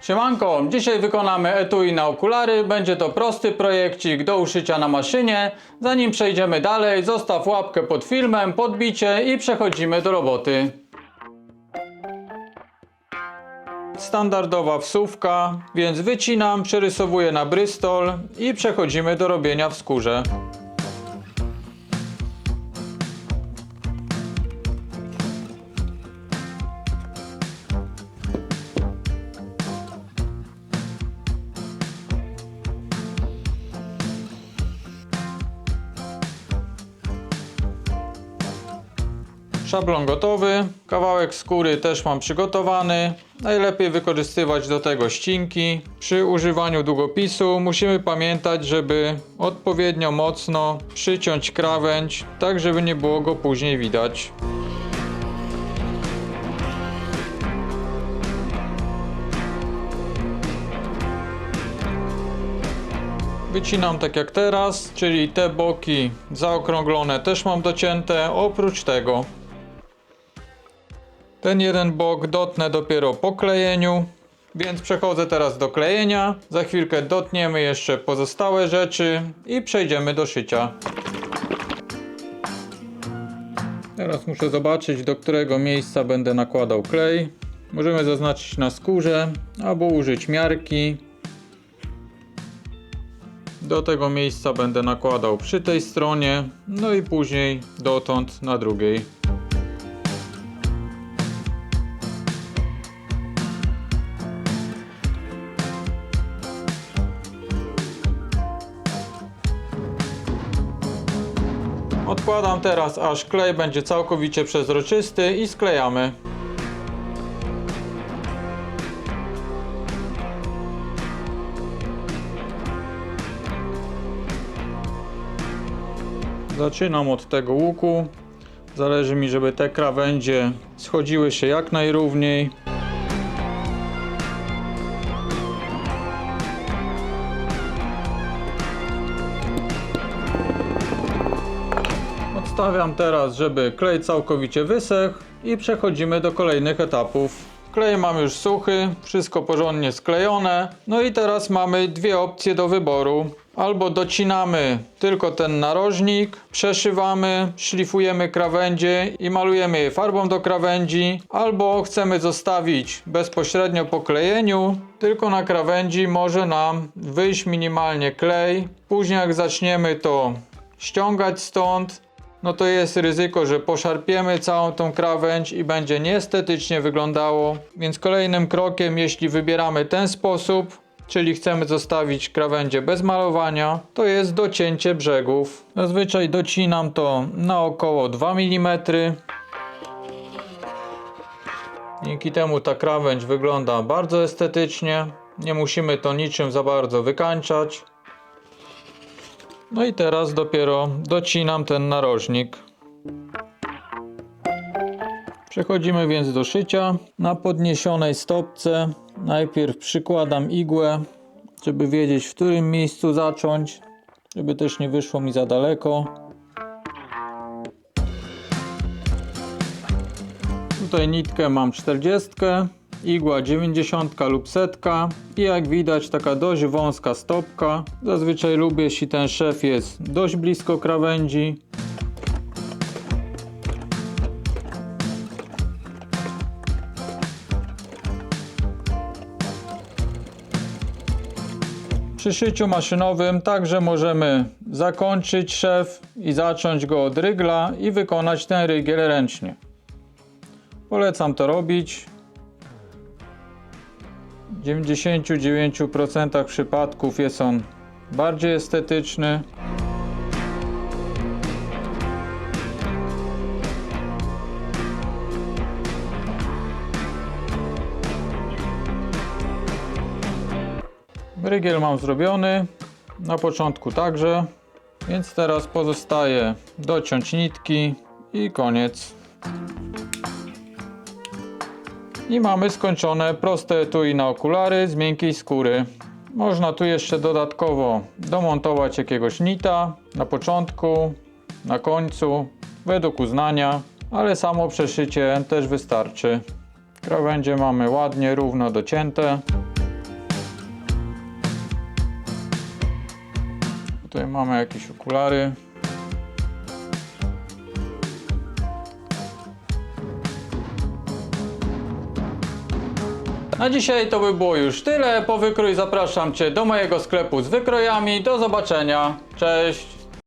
Siemanko, dzisiaj wykonamy etui na okulary. Będzie to prosty projekcik do uszycia na maszynie. Zanim przejdziemy dalej, zostaw łapkę pod filmem, podbicie i przechodzimy do roboty. Standardowa wsówka, więc wycinam, przerysowuję na brystol i przechodzimy do robienia w skórze. Szablon gotowy, kawałek skóry też mam przygotowany. Najlepiej wykorzystywać do tego ścinki. Przy używaniu długopisu musimy pamiętać, żeby odpowiednio mocno przyciąć krawędź, tak żeby nie było go później widać. Wycinam tak jak teraz, czyli te boki zaokrąglone też mam docięte, oprócz tego. Ten jeden bok dotnę dopiero po klejeniu, więc przechodzę teraz do klejenia. Za chwilkę dotniemy jeszcze pozostałe rzeczy i przejdziemy do szycia. Teraz muszę zobaczyć, do którego miejsca będę nakładał klej. Możemy zaznaczyć na skórze albo użyć miarki. Do tego miejsca będę nakładał przy tej stronie, no i później dotąd na drugiej. Odkładam teraz, aż klej będzie całkowicie przezroczysty i sklejamy. Zaczynam od tego łuku. Zależy mi, żeby te krawędzie schodziły się jak najrówniej. Odstawiam teraz, żeby klej całkowicie wysechł i przechodzimy do kolejnych etapów. Klej mam już suchy, wszystko porządnie sklejone. No i teraz mamy dwie opcje do wyboru. Albo docinamy tylko ten narożnik, przeszywamy, szlifujemy krawędzie i malujemy je farbą do krawędzi, albo chcemy zostawić bezpośrednio po klejeniu, tylko na krawędzi może nam wyjść minimalnie klej. Później jak zaczniemy to ściągać stąd, no to jest ryzyko, że poszarpiemy całą tą krawędź i będzie nieestetycznie wyglądało. Więc kolejnym krokiem, jeśli wybieramy ten sposób, czyli chcemy zostawić krawędzie bez malowania, to jest docięcie brzegów. Zazwyczaj docinam to na około 2 mm. Dzięki temu ta krawędź wygląda bardzo estetycznie. Nie musimy to niczym za bardzo wykańczać. No i teraz dopiero docinam ten narożnik. Przechodzimy więc do szycia. Na podniesionej stopce najpierw przykładam igłę, żeby wiedzieć, w którym miejscu zacząć, żeby też nie wyszło mi za daleko. Tutaj nitkę mam 40, igła 90 lub 100 i jak widać taka dość wąska stopka. Zazwyczaj lubię, jeśli ten szef jest dość blisko krawędzi. Przy szyciu maszynowym także możemy zakończyć szef i zacząć go od rygla i wykonać ten rygiel ręcznie. Polecam to robić. W 99% przypadków jest on bardziej estetyczny. Rygiel mam zrobiony, na początku także, więc teraz pozostaje dociąć nitki i koniec. I mamy skończone proste etui na okulary z miękkiej skóry. Można tu jeszcze dodatkowo domontować jakiegoś nita na początku, na końcu, według uznania, ale samo przeszycie też wystarczy. Krawędzie mamy ładnie, równo docięte. Tutaj mamy jakieś okulary. Na dzisiaj to by było już tyle. Po wykrój zapraszam Cię do mojego sklepu z wykrojami. Do zobaczenia. Cześć!